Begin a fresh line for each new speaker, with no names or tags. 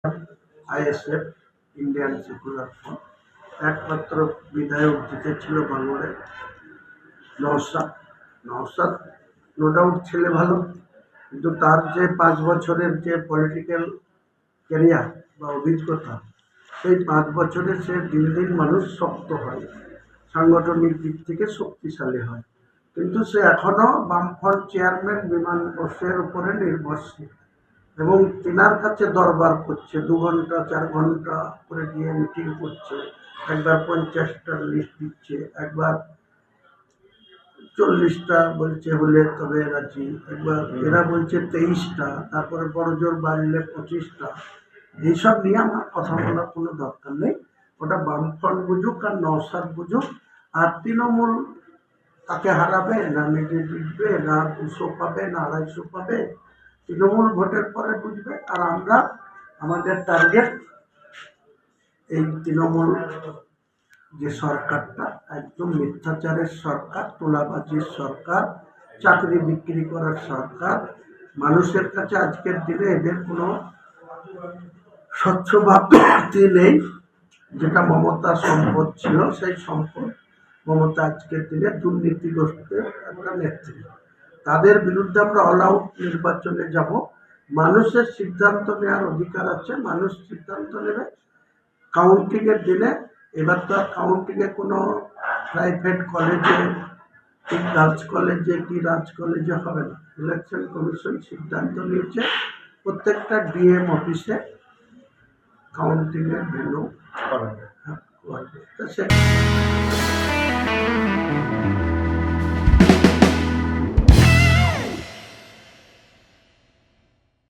ISF, Indian secular front, একমাত্র বিধায়ক জিতেছিল বাংলায় নওশাদ। নওশাদ নো ডাউট ছেলে ভালো, কিন্তু তার যে 5 বছরের যে পলিটিক্যাল ক্যারিয়ার বা অভিজ্ঞতা, সেই 5 বছরে সে দিন দিন মানুষ শক্ত হয়, সাংগঠনিক দিক থেকে শক্তিশালী হয়। কিন্তু সে এখনও বামফ্রন্ট চেয়ারম্যান বিমান বসের উপরে নির্ভরশীল এবং তেনার কাছে দরবার করছে, 2 ঘন্টা 4 ঘন্টা করে গিয়ে মিটিং করছে, একবার 50টা লিস্ট দিচ্ছে, একবার 40টা বলছে হলে তবে রাজি, একবার এরা বলছে 23টা, তারপরে বড় জোর বাড়লে 25টা। এইসব নিয়ে আমার কথা বলার কোনো দরকার নেই। ওটা বামফ্রন্ট বুঝুক আর নওশাদ বুঝুক, আর তৃণমূল তাকে হারাবে না নিজে জিতবে না 200 পাবে না 250 পাবে, তৃণমূল ভোটের পরে বুঝবে। আর আমরা আমাদের টার্গেট এই তৃণমূল যে সরকারটা একদম মিথ্যাচারের সরকার, তোলাবাজির সরকার, চাকরি বিক্রি করার সরকার। মানুষের কাছে আজকের দিনে এদের কোনো স্বচ্ছ ভাবটি নেই। যেটা মমতার সম্পদ ছিল, সেই সম্পদ মমতা আজকের দিনে দুর্নীতিগ্রস্তের একটা নেত্রী। তাদের বিরুদ্ধে আমরা অল আউট নির্বাচনে যাব। মানুষের সিদ্ধান্ত নেওয়ার অধিকার আছে, মানুষ সিদ্ধান্ত নেবে কাউন্টিংয়ের দিনে। এবার তো আর কাউন্টিংয়ে কোনো প্রাইভেট কলেজে কি গার্লস কলেজে কি রাজ কলেজে হবে না। ইলেকশন কমিশন সিদ্ধান্ত নিয়েছে প্রত্যেকটা ডিএম অফিসে কাউন্টিংয়ের ভেন্যু করবে।